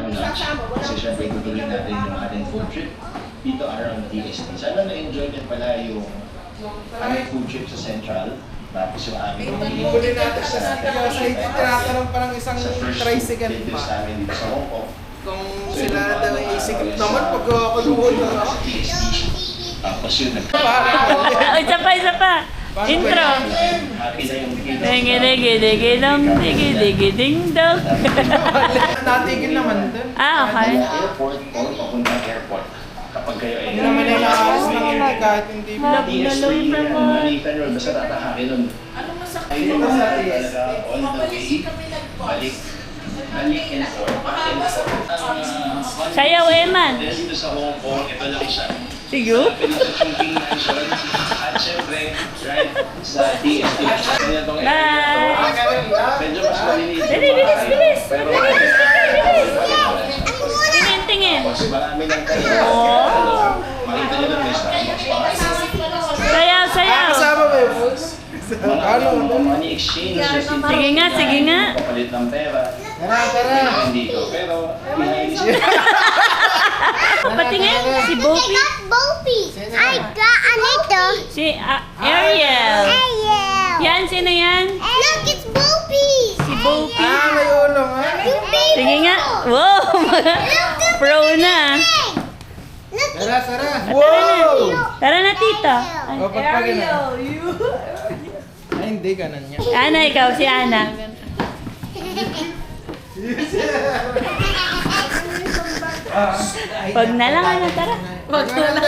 from lunch. Kasi syempre itutuloy natin yung ating food trip dito around TST. Sana na-enjoy niyo pala yung aming food trip sa Central. Tapos yung aming Huli natin siya sa tinatanong parang isang tricycle dito pa. sa amin dito sa Hong Kong. Kung sila na daw ay isikip naman pag ako luhod na ako. Tapos yun, Isa pa. Intro. happy na yung kids. Digi-digi-digi-dong, digi-digi-ding-dong. Natigil naman doon. Okay. Airport or papuntang airport. Kapag kayo ay Hindi naman yung nakaalis na kami kahit hindi mo. TST, Manhattan Road, basta tatahakin nun. Ano masakit? Ay, dito sa talaga, all the way, balik and forth, back and forth. Sayaw, Eman. Dito sa Hong Kong, ito lang siya. Sige. Pinag-shooting mansion. At syempre, right, sa DST. Kanya tong area na to. Medyo mas maliliit. Dali, bilis. Pero, Tingin. Tapos marami ng kayo. Makita nyo ng Starbucks pa. Sayaw. Kasama ba yun, boss? Mga money exchange. Sige nga. Papalit ng pera. Tara. Hindi ko. Pero, behind the Patingin, si Bopi. Bopi. I got Anito. Si Ariel. Ariel. Yan, sino yan? Look, it's Bopi. Si Bopi. May ulong ha? You baby. Sige nga. Wow. Pro na. Look, Tara. Wow! Tara na, tita. O, pagpagin na. Ay, hindi, ganan niya. Ana, ikaw, si Ana. Wag na lang, ano, tara. Wag na lang.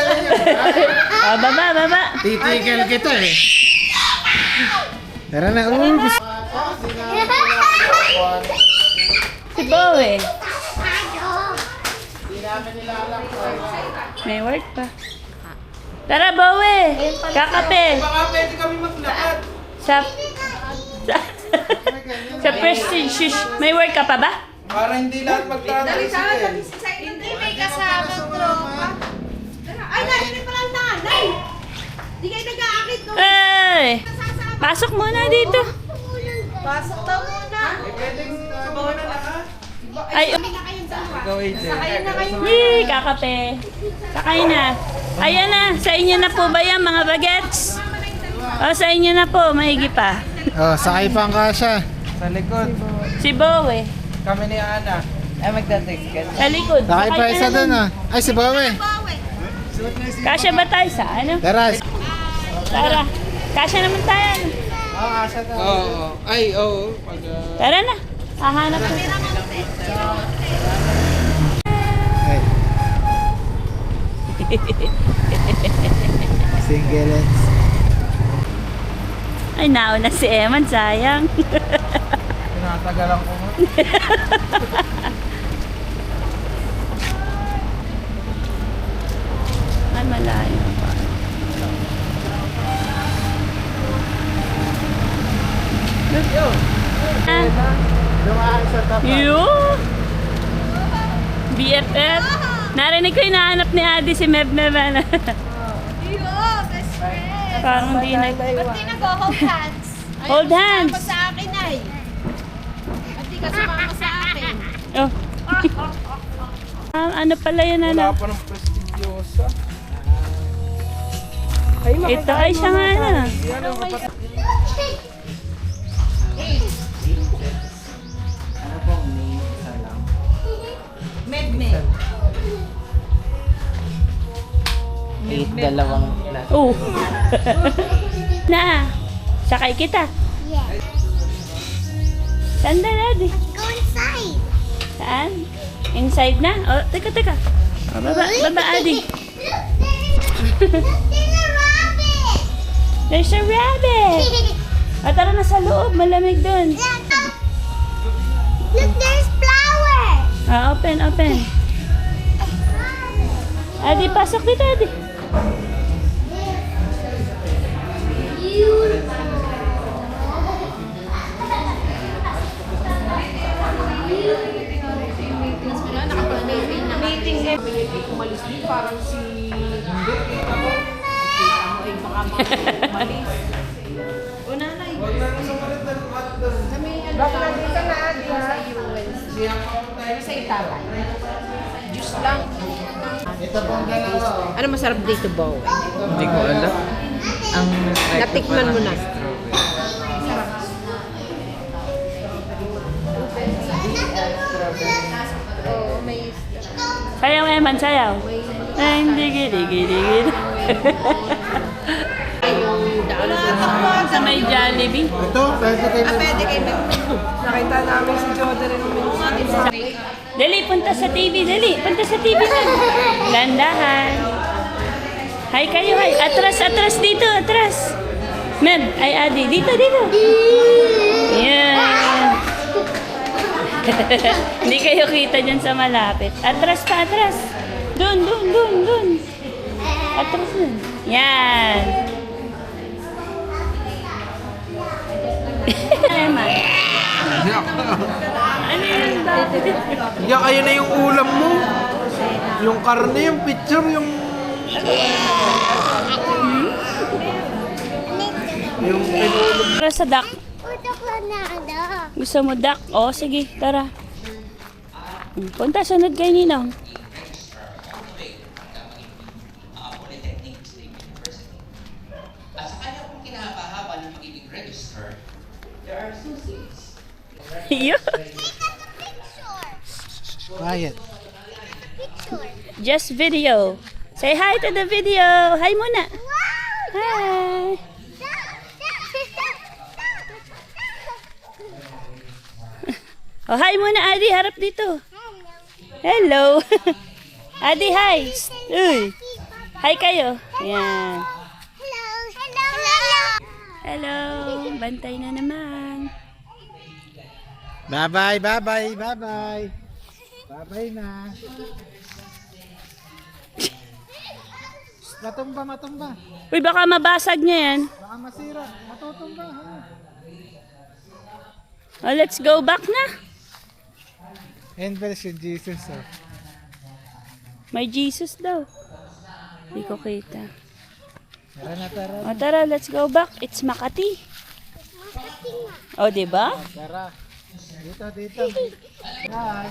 Baba. Titigil kita eh. Tara na, oops. Si Bowie. May work pa. Tara, Bowie. Kakape. Baka pwede kami maglakad. Sa Prestige. May work ka pa ba? Para hindi lahat magtatricycle. Hindi may kasama tropa. Ay, narinig pa lang nanay. Di kayo nag-aakit no? Hey! Pasok muna dito. Pasok daw muna. Pwedeng sabaw na lahat. Ay, Hindi na kayong dalawa. Ikaw ay Ayun na kayo. yee, kakape. Sakay na. Ayan na, sa inyo na po ba yan, mga bagets? O, sa inyo na po, maigi pa. Oh, sakay pa ang kasha. Sa likod. Si Bowie. Kami ni Ana. Ay, magta-ticket. Sa likod. Sakay pa ka isa na doon dun. ah. Ay, si Bawe. Kasya ba tayo sa ano? Tara. Tara. Kasya naman tayo. Oo, kasha tayo. Oo. Ay, oo. Tara na. Hahanap ko. Ay. Singlets. Ay, nauna si Eman, sayang. Tinatagalan ko mo. Ay, malayo pa. Dumaan sa tapa. BFF. Narinig ko hinahanap ni Adi si Meb Meb. Iyo, best friend. Parang di na. Ba't di nag-hold hands? Ayaw Hold mo hands. sumama sa akin ay. Ba't di ka sumama sa akin? Oh. Ano pala yun, Wala ano? pa ng prestigyosa. Ito ay siya nga, ano? Yan ang kapatid. Med. Dalawang Oh. Na. Sakay kita. Yeah. Saan na, Adi? Go inside. Saan? Inside na? Oh, teka. Oh, baba, Adi. Look, there's a rabbit. There's a rabbit. O, tara na sa loob. Malamig dun. Look, there's flowers. Open. Adi, pasok dito, Adi. Umalis din parang si... Hindi, kita mo ay baka umalis. O nanay. Huwag na nang sumalit na lumat doon. Kami ano. Baka nandito na Adi ha. Sa US. Siya pa tayo Sabi sa itatay. Juice lang. Ito po ang dalawa. Ano masarap dito, Bow? Hindi ko alam. Ang Natikman mo na. Oo, may Sayaw naman, sayaw. Ay, hindi, gili. yung daan. Sa may Jollibee. Ito, pwede kayo. Pwede kayo. Nakita namin si Jordan rin ng Dali, punta sa TV, dali. Punta sa TV na. Landahan. Hi kayo, hi. Atras, dito, atras. Ma'am, ay Adi, dito. Yan. Hindi kayo kita dyan sa malapit. Atras pa, atras. Dun. Atras dun. Yan. Eman. Ano yun ba? Yak, ayun na yung ulam mo. Yung karne, yung picture, yung... Yung pinulog. Tara sa duck. Utok lang na ano. Gusto mo duck? O, sige, tara. Punta, sunod kay Ninong. At sa kanya pong kinahaba-haba ng pag-ibig register, there are susies. Yun. Quiet. Picture. Just video. Say hi to the video. Hi muna. Wow! Hi. Oh, hi muna, Adi. Harap dito. Hello. Adi, hi. Uy. Hi kayo. Yan. Hello. Hello. Bantay na naman. Bye-bye. Bye-bye na. Matumba. Uy, baka mabasag niya yan. Baka masira. Matutumba. Oh, let's go back na. Envel si Jesus. Oh. May Jesus daw. Hindi ko kita. Tara. O tara, let's go back. It's Makati. O, diba? Tara. Dito. Yan.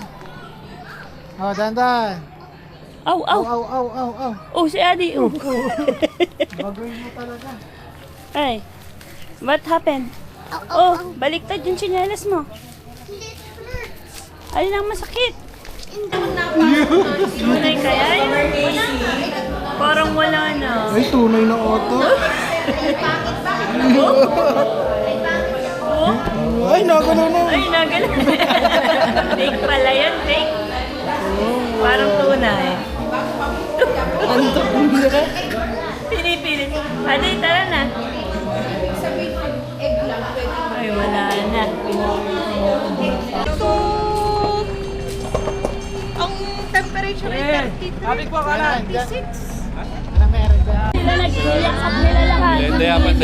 Oh, dandan. Aw. Aw. Oh, si Adi. Oh. Bagoy mo talaga. Ay, what happened? Oh, baliktad yung tsinelas mo. Alin ang masakit? Tunay kaya yun? Parang wala na. Ay, tunay na auto. Ay, nagano na. Ay, nagala. Fake pala yun, fake. Parang tunay. Pinipilit. Adi, tara na. Ay, wala na. Ang temperature ay 33. Sabi ko ka lang. 36. Ano meron dyan? Sila nag-iyak nila lahat. Dayapan.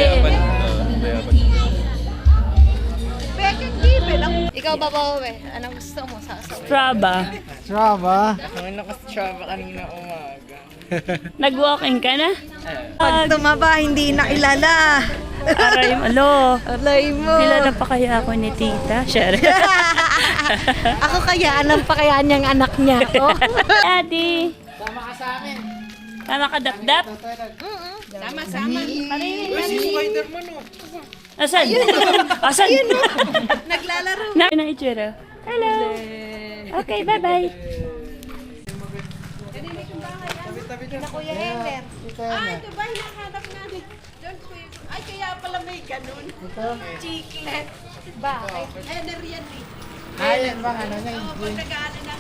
Bekeng given. Ikaw ba, Bowe? Anong gusto mo? Sasawi. Straba. Strava. Ako nakastrava kanina umaga. Nag-walking ka na? Pag tumaba, hindi na kilala. Aray mo. Alo. Alay mo. Kilala pa kaya ako ni Tita? Sure. Ako kaya, anong pakayaan niyang anak niya ako? Adi. Sama ka sa amin. Tama ka, dap-dap? Sama-sama. Uy, si Spider-Man oh. Asan? Asan? Naglalaro. Na ng itsura. Hello. Okay, bye-bye. Na Kuya Heller. Ay, ito ba hinahanap namin? Doon, Kuya. Ay, kaya pala may ganun. Chiclet. Bakit? Heller yan eh. Ayan ba? Ano na Oo, pag nag-ano na